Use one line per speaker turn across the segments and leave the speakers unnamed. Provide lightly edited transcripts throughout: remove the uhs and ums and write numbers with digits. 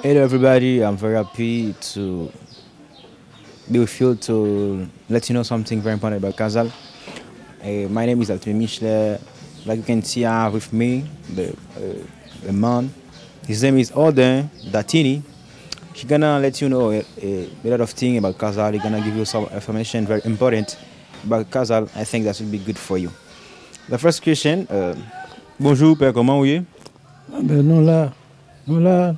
Hello, everybody. I'm very happy to be with you to let you know something very important about Kazal. My name is Altime Michel. Like you can see, I have with me the man. His name is Odin Datini. She's gonna let you know a lot of things about Kazal. He's gonna give you some information very important about Kazal. I think that will be good for you. The first question. Bonjour, père, comment vous êtes?
Ah ben nous là,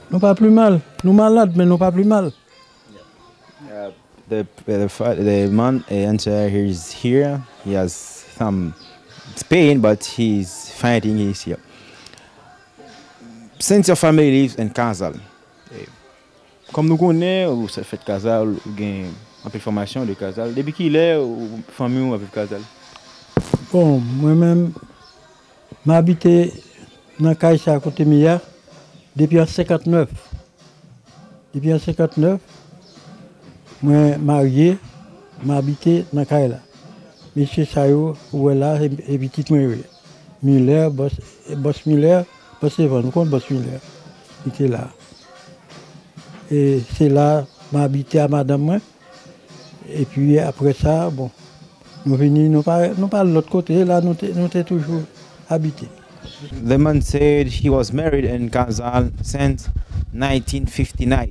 nous pas plus mal. Nous malades, mais nous pas plus mal.
The man answer here is here. He has some pain, but he's fighting. He's here. Since your family lives in Kazal, comme nous connaissons, vous faites Kazal, vous avez un peu de formation de Kazal. Depuis qu'il est, ou famille avec Kazal?
Bon, moi-même, m'habité dans Kaïsa à côté Mia depuis en 59. Depuis en 59, moi marié, m'habité dans Kaïla. Monsieur Sayo, où est là, et petit moi. Miller, boss Miller, boss Evan, nous connaissons boss Miller. Il était là. Et c'est là, m'habité à madame moi. Et puis après ça, bon, nous venons, nous pas de l'autre côté, là, nous sommes toujours habités.
The man said he was married in Kazal since 1959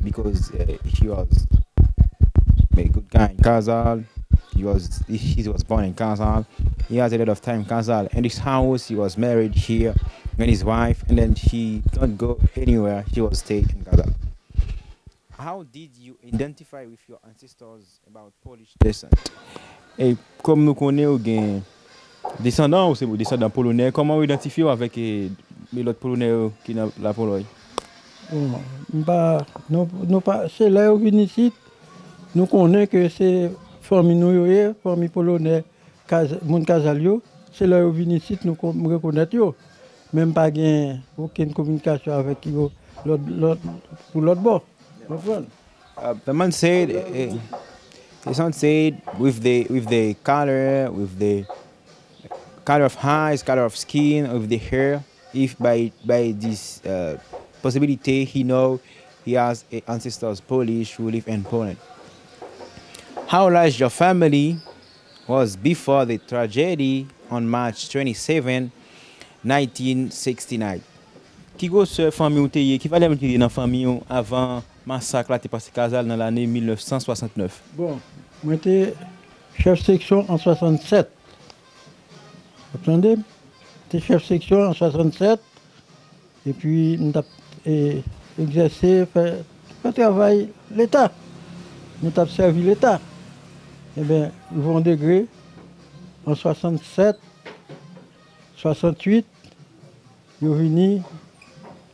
because he was a good guy in Kazal. He was born in Kazal. He has a lot of time in Kazal. In his house, he was married here with his wife, and then he don't go anywhere. He was stay in Kazal. How did you identify with your ancestors about Polish descent? Et comme nous connaissons des descendants ou c'est des descendants polonais, comment vous identifiez avec les autres polonais qui sont la Pologne?
Bon, c'est là où nous ici, nous connaissons que c'est famille nous, famille polonaise, mon Casalio, c'est là où nous ici, nous reconnaissons. Même pas aucune communication avec eux pour l'autre bord.
The man said, his son said, with the color of eyes, color of skin, with the hair, if by this possibility he know he has ancestors Polish who live in Poland. How large your family was before the tragedy on March 27, 1969? Qui grosse famille ou t'es qui fallait mettre dans la famille avant massacre là t'es passé Kazal dans l'année 1969?
Bon, moi j'étais chef section en 67. Vous entendez? J'étais chef section en 67 et puis j'ai exercé, fait travail l'État. Nous avons servi l'État. Eh bien, ils vont degré en 67, 68, ils sont venus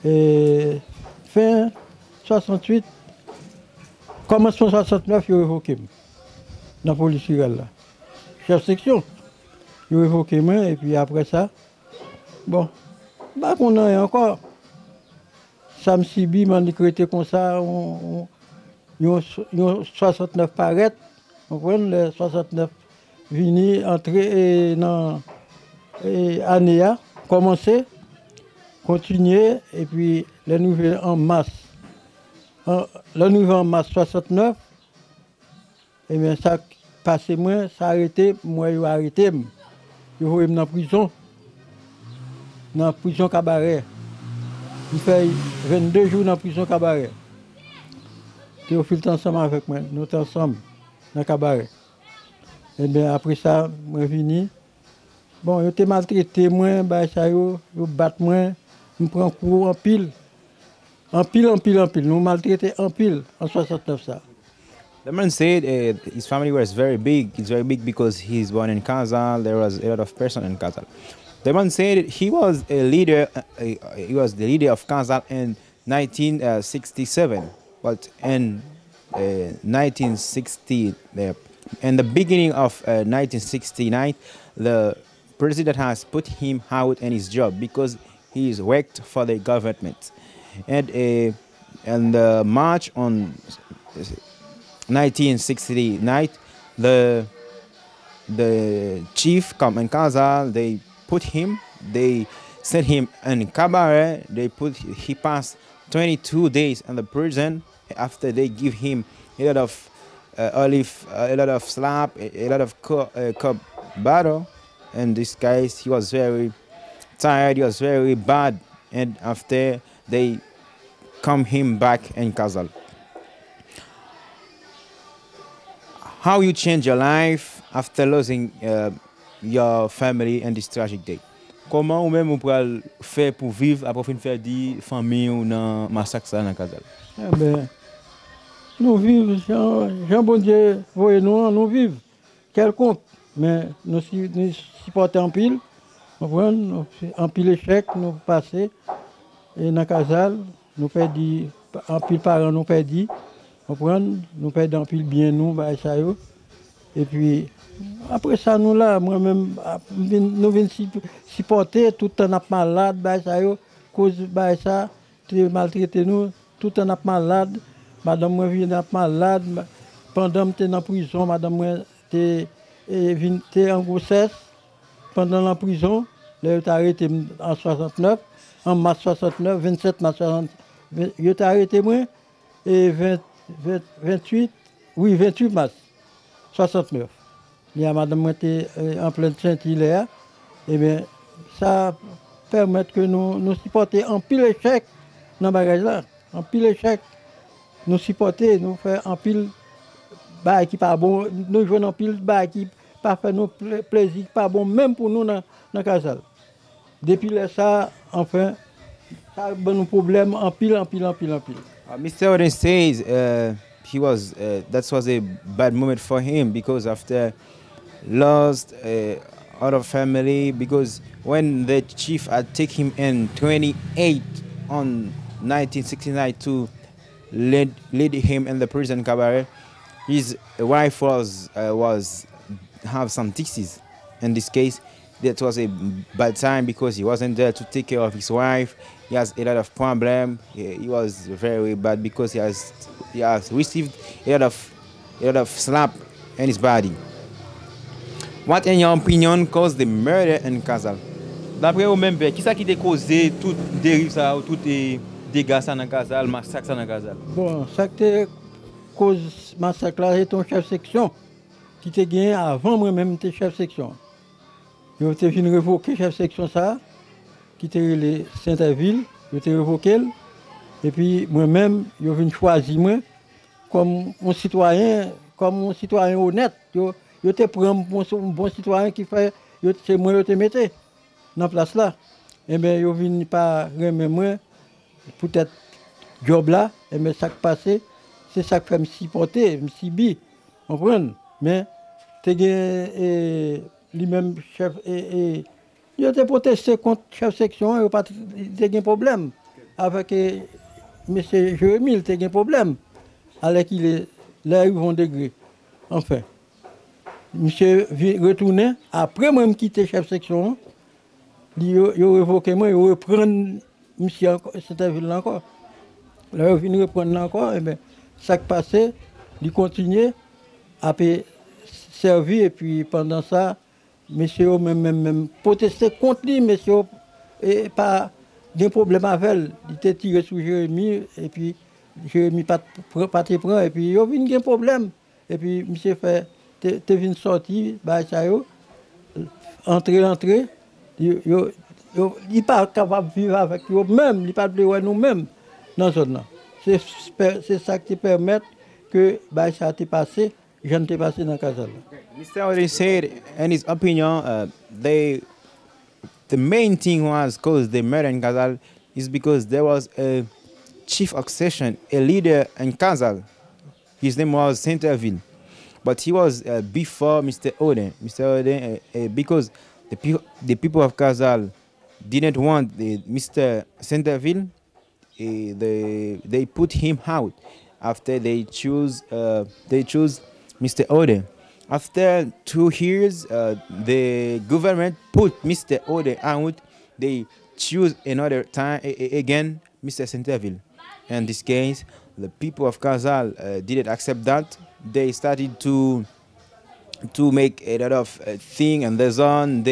et fin 68, commencement 69, ils ont évoqué dans la police là. Chef section, ils ont évoqué moi et puis après ça, bon, bah qu'on a encore. Sam Sibi m'a décrété comme ça, ils ont 69 paraître, on prend les 69 venus entrer dans l'année, commencer, continuer, et puis les nouvelles en masse. Le nouveau en mars 69, et bien ça passé moi, ça arrêté, moi ils ont arrêté, ils ont dans la prison cabaret. Il fait 22 jours dans la prison cabaret. Théophile est ensemble avec moi, nous sommes ensemble dans le cabaret. Et bien après ça, je suis venu. Bon, ils ont maltraité moi, ils battent moi, ils prennent cours en pile. En pile. Nous maltraités en pile en 69 ça.
The man said his family was very big. It's very big because he's born in Kazal. There was a lot of person in Kazal. The man said he was a leader. He was the leader of Kazal in 1967. But in 1960, in the beginning of 1969, the president has put him out in his job because he is worked for the government. And in the March on 1969, the chief come in Kazal. They sent him in cabaret. He passed 22 days in the prison after they give him a lot of olive, a lot of slap, a lot of cup battle. In this case, he was very tired. He was very bad, and after they come him back in Kazal. How you change your life after losing your family in this tragic day?
Comment ou même on peut faire pour vivre après faire di famille ou dans massacre ça dans Kazal?
Eh ben, nous vivons, Jean bon Dieu, voyez-nous, nous vivons quelconque, mais nous supportons en pile, nous en pile échec, nous passons, et dans Kazal, nous perdons, en pile parents nous perdons, nous perdons en pile bien nous, bah, ça y est. Et puis, après ça, nous là, moi-même, nous venons supporter, tout le temps malade, bah, ça y est, cause bah, ça, maltraité nous, tout le temps malade, madame moi vient malade, pendant que j'étais en prison, madame moi était en grossesse, pendant la prison, là, j'ai arrêté en 69, en mars 69, 27 mars 69, j'ai arrêté moi, et 28 mars 69. Il y a madame était en pleine Saint-Hilaire, et bien ça permet que nous supporter en pile échec dans le bagage là, en pile échec, nous supporter, nous faire en pile bah qui pas bon, nous jouons en pile bah qui pas faire nous plaisir, pas bon même pour nous dans Kazal. Depuis ça, enfin, ça a un problème en pile.
Mr. Oden says that was a bad moment for him because after lost other family, because when the chief had taken him in 28 on 1969 to lead him in the prison cabaret, his wife was have some disease. In this case, that was a bad time because he wasn't there to take care of his wife. He has a lot of problem. He was very bad because he has received a lot of slap in his body. What, in your opinion, caused the murder in Kazal?
D'après vous-même, qui ça qui a causé toute dérive ça, tout dégâts ça dans Kazal, massacre ça dans Kazal?
Bon, ça qui a causé massacre là, c'est ton chef section qui t'a gagné avant moi-même, t'es chef section. Je t'ai venu révoquer chef section ça, qui était le Saint-Ville, je t'ai révoqué, et puis moi-même, je venu choisir moi comme un citoyen honnête. Je te prends un bon citoyen qui fait, c'est moi je te mettais dans la place là. Et bien, je viens pas remettre moi, peut-être job là, et bien ça qui passe, c'est ça qui fait me supporter, me subir, vous comprenez? Mais, tu as lui-même chef, et il a protesté contre le chef section, il a eu un problème. Avec M. Jérémy, il a eu un problème. Alors qu'il est là, ils vont degré. Enfin, monsieur retourné, après moi, je quitté le chef section, il a révoqué moi, il reprend monsieur cette ville encore. Là, il vient reprendre encore, et bien, ça qui passait, il continue à servir, et puis pendant ça, monsieur même protesté contre lui, monsieur et pas de problème avec elle. Il était tiré sur Jérémy, et puis Jérémy pas te prend, et puis il y a eu un problème. Et puis monsieur fait, t'es venu sortir, bah ça y est, entrer, il n'est pas capable de vivre avec eux-mêmes, il n'est pas de vivre nous-mêmes dans la zone. C'est ça qui permet que bah, ça t'est passé, je ne t'ai passé dans Kazal.
Mr. Ode said, in his opinion, the main thing was caused the murder in Kazal is because there was a chief accession, a leader in Kazal. His name was Centerville, but he was before Mr. Ode. Mr. Ode, because the people of Kazal didn't want Mr. Centerville, they put him out after they choose Mr. Ode. After 2 years, the government put Mr. Ode out. They choose another time again Mr. Centerville. In this case, the people of Kazal didn't accept that. They started to make a lot of thing in the zone.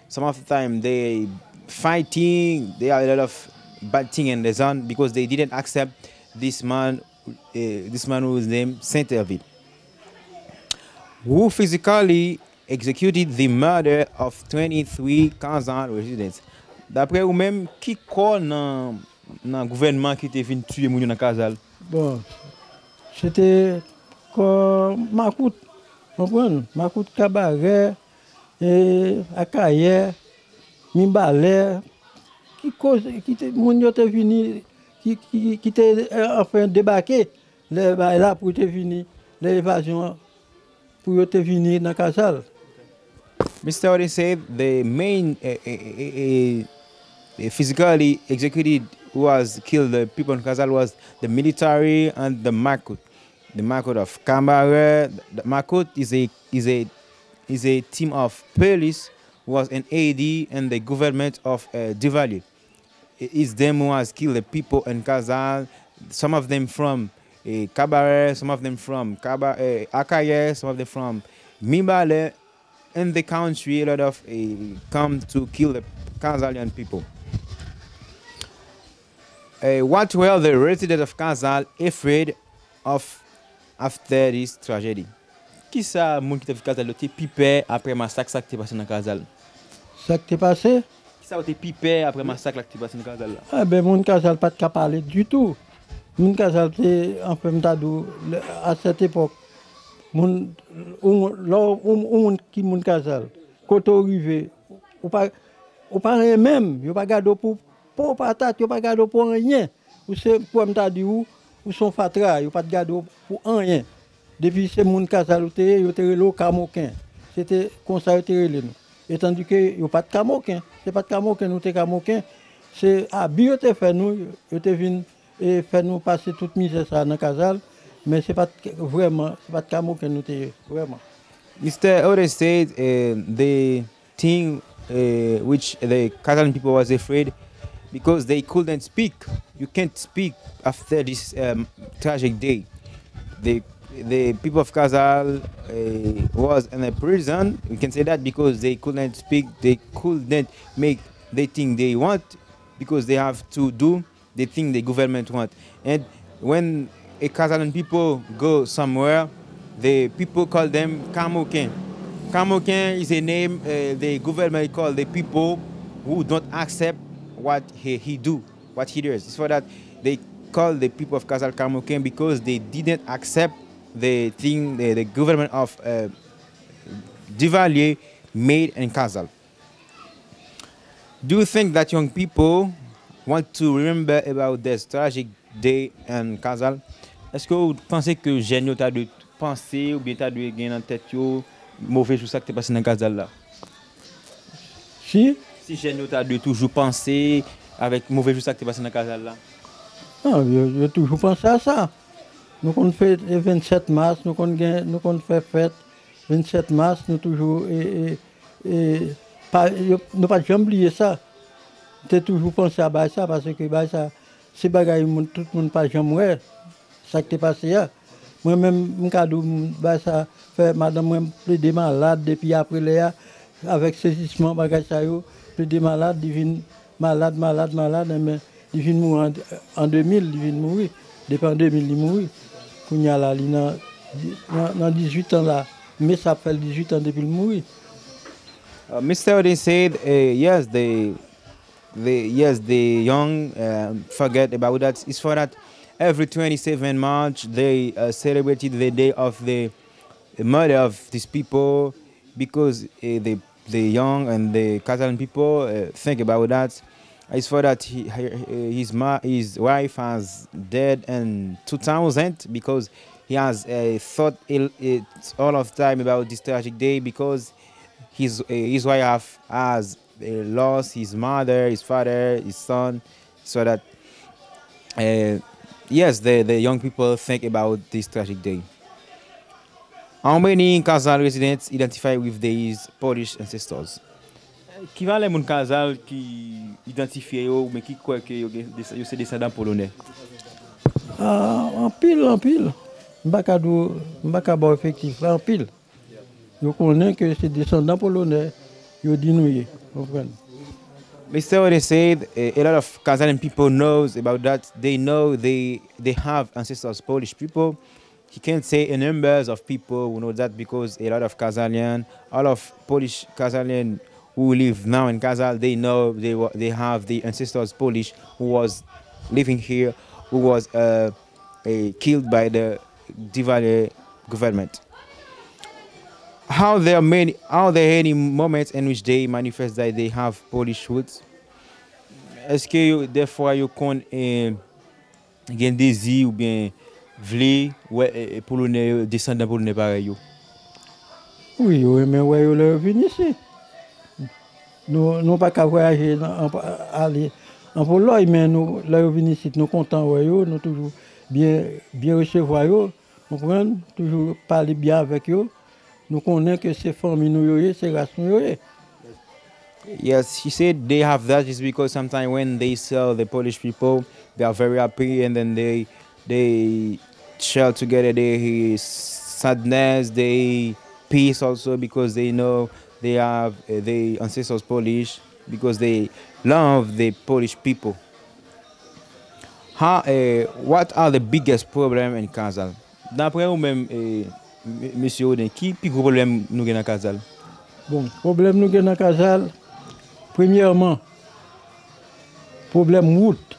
Some of the time they fighting. There are a lot of bad thing in the zone because they didn't accept this man whose name Saint-Herville, who physically executed the murder of 23 Kazan residents. D'après ou même, qui croit dans le gouvernement qui était venu tuer les gens dans Kazal?
Bon, c'était comme Makout, comprenez? Makout Cabaret, Akaye, Mimbale, qui était venu, qui était enfin débarqué, là pour être venu, l'évasion, pour être venu dans Kazal.
Mr. Ode said the main physically executed who was killed the people in Kazal was the military and the Makut. The Makut of Kambare. The Makut is a team of police who was an AD in the government of Duvalier. It's them who has killed the people in Kazal. Some of them from Kabare, some of them from Akaye, some of them from Mimbale. In the country, a lot of come to kill the Kazalian people. What were the residents of Kazal afraid of after this tragedy?
Qui ça, moun qui t'a vu Kazal, t'es pipé après massacre ça qui t'est passé dans Kazal?
Ça qui t'est passé?
Qui ça, t'es pipé après massacre qui t'est passé dans Kazal là?
Ah ben, mon Kazal pas de parler du tout. Mon Kazal, c'est en fait, à cette époque, mon qui mon Kazal, quand on arrive, on pas rien même, on pas garder pour patate, on pas garder pour rien. Ou c'est pour me dire ou son fatra, on pas garder pour rien. Depuis c'est mon Kazal, yo te le Camoquin. C'était comme ça était nous. Et tandis que yo pas de Camoquin, c'est pas de Camoquin, nous te Camoquin, c'est bio te fait nous, yo te vinn et fait nous passer toute misère ça dans Kazal. Mais c'est pas vraiment, c'est pas de Camo que nous t'es vraiment.
Mr. Ode said the thing which the Catalan people was afraid because they couldn't speak. You can't speak after this tragic day. The people of Kazal was in a prison. We can say that because they couldn't speak. They couldn't make the thing they want because they have to do the thing the government want. And when a Catalan people go somewhere, the people call them Camoquin. Camoquin is a name the government call the people who don't accept what he do, what he does. It's for that they call the people of Kazal Camoquin because they didn't accept the thing the government of Duvalier made in Kazal. Do you think that young people want to remember about this tragic day in Kazal? Est-ce que vous pensez que les jeunes ont de penser ou bien de gagner en tête mauvais sur ça qui est passé dans Kazal là?
Si
les jeunes ont de toujours penser avec mauvais sur ça qui est passé dans Kazal là?
Non, je toujours pensé à ça. Nous on fait le 27 mars, nous on fait fête 27 mars, nous toujours nous pas jamais oublier ça. J'ai toujours pensé à ça parce que ça c'est bagaille tout le monde pas jamais ça qui est passé là. Moi-même, je ça fait madame moi plus de malade depuis après là avec saisissement bagage ça yo, plus de malade, divine malade mais il vient mourir en 2000, il vient mourir. Depuis en 2000 il mourir. Pour y aller dans 18 ans là, mais ça fait 18 ans depuis il mourir.
Mr. Ode said yes the young forget about that. It's for that every 27 March they celebrated the day of the murder of these people because the young and the Catalan people think about that. It's for that his wife has died in 2000 because he has thought it all of time about this tragic day because his wife has lost his mother, his father, his son, so that yes, the young people think about this tragic day. How many Kazal residents identify with these Polish ancestors?
Qui va les moun Kazal qui identifient yo mais qui croit que yo c'est descendants polonais?
En pile. M'baka bon effectif en pile. Yo connaît que c'est descendants polonais, yo dit nous, vous comprenez?
Mr. Ode said a lot of Kazalian people knows about that. They know they have ancestors Polish people. He can't say a numbers of people who know that because a lot of Kazalian, all of Polish Kazalian who live now in Kazal, they know they have the ancestors Polish who was living here, who was killed by the Duvalier government. Are there any moments in which they manifest that they have Polish roots? Est-ce que des fois vous connaissez un désir ou bien vle ouais polonais descendant polonais pareil yo?
Oui, oui, mais ouais, ils sont venus ici. Nous n'avons pas qu'à voyager aller en Pologne, mais nous là venus ici, nous contents ouais, nous toujours bien recevoir yo, comprendre, toujours parler bien avec eux. Nous connaissons que ces familles nous c'est race nous.
Yes, she said they have that just because sometimes when they sell the Polish people, they are very happy and then they share together their sadness, they peace also because they know they have the ancestors Polish because they love the Polish people. What are the biggest problems in Kazal? D'après vous-même, Monsieur Odin, qui est le plus gros problème nous avons dans Kazal?
Bon, problème nous avons dans Kazal, premièrement, problème route.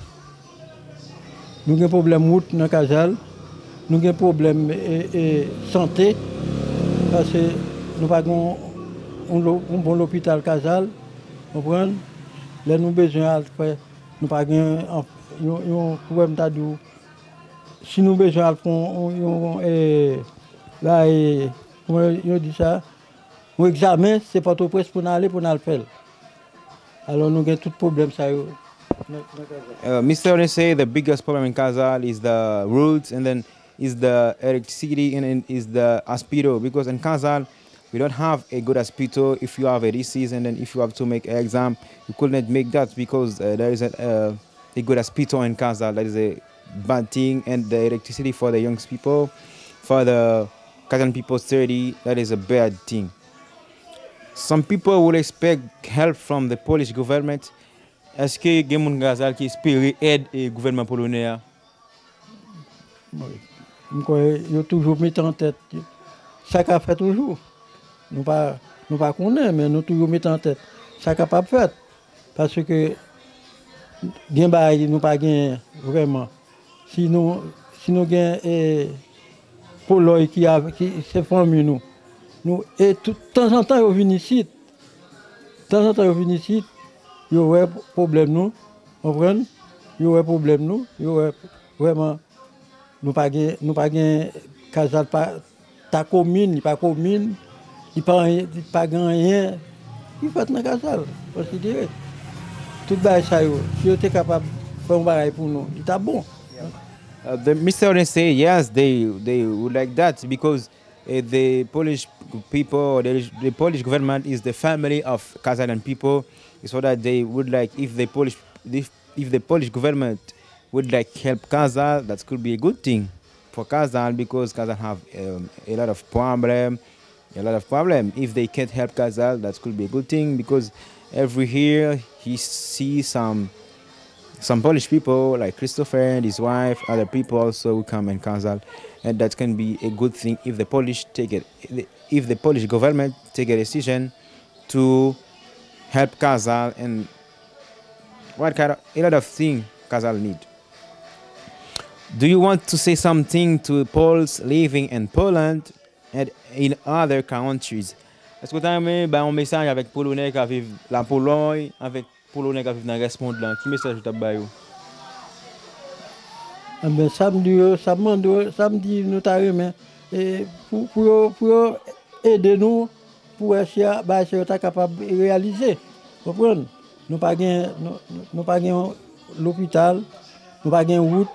Nous avons problème route dans Kazal. Nous avons problème santé. Parce que nous n'avons pas un bon hôpital Kazal. Vous comprenez? Là, nous avons besoin de faire. Nous n'avons pas un problème d'adou. Si nous avons besoin de faire comment on dit ça? Un examen, c'est pas tout près pour aller faire. Alors nous avons tout problème ça.
Mr. Ode say the biggest problem in Kazal is the roads and then is the electricity and is the hospital because in Kazal we don't have a good hospital. If you have a disease and then if you have to make an exam, you couldn't make that because there is a good hospital in Kazal. That is a bad thing, and the electricity for the young people, for the Kazan people 30, that is a bad thing. Some people will expect help from the Polish government. Est-ce que il y a des gens qui espèrent aide du gouvernement polonais?
Ils ont toujours mis en tête. Ça qu'a fait toujours. Nous pas connaître, mais nous toujours mis en tête. Ça qu'a pas fait. Parce que nous pas vraiment. Si nous gagnons Pologne qui se forme nous et de temps en temps ils viennent ici. De temps en temps ils viennent ici. Il y a problème nous, comprendre? Il y a problème nous, il y a vraiment nous pas Kazal pas ta commune, pas commune, il pas rien. Il fait dans Kazal, considérer. Tout bail ça yo, si vous êtes capable de faire un bail pour nous, il est bon.
The Mr. Ode say yes, they would like that because the Polish people, or the Polish government is the family of Kazalian people, so that they would like if the Polish government would like help Kazal, that could be a good thing for Kazal because Kazal have a lot of problem. If they can't help Kazal, that could be a good thing because every year he sees some Polish people like Christopher and his wife, other people also who come in Kazal, and that can be a good thing if the Polish government take a decision to help Kazal and a lot of things Kazal need. Do you want to say something to Poles living in Poland and in other countries? Est-ce que tu as un message avec Polonais qui vivent la Pologne, avec Polonais qui vivent dans le reste du monde là? Quel message tu as baillé?
Samedi nous t'arrivons pour aider nous pour essayer d'être capable de réaliser. Vous comprenez? Nous pas l'hôpital, nous pas gain route,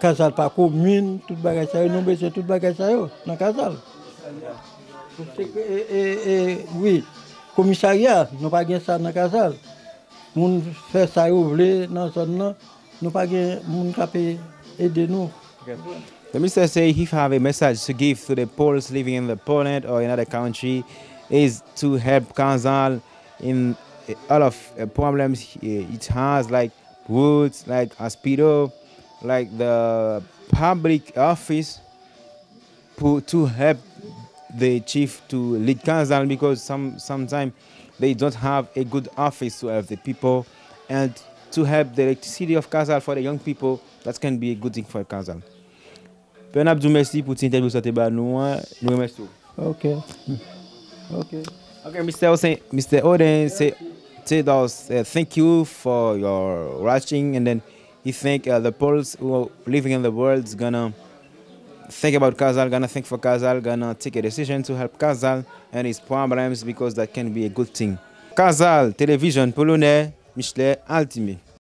Kazal pas commune, tout bagage ça, nous besoin tout bagage ça dans Kazal. Oui, commissariat, nous pas gain ça dans Kazal. Moun fait ça ouvler dans zone là, nous pas gain moun capé aider nous.
The minister say if you have a message to give to the Poles living in the Poland or another country is to help Kazal in all of problems it has, like roads, like hospital, like the public office, to help the chief to lead Kazal, because sometimes they don't have a good office to help the people, and to help the electricity of Kazal for the young people. That can be a good thing for Kazal. Père Abdou, merci pour cette interview. Nous remercions.
Ok. Ok.
Okay, Mr. Oden said us thank you for your watching, and then he think the Poles who are living in the world is gonna think about Kazal, gonna think for Kazal, gonna take a decision to help Kazal and his problems, because that can be a good thing. Kazal, télévision polonais, Michelet Altimi.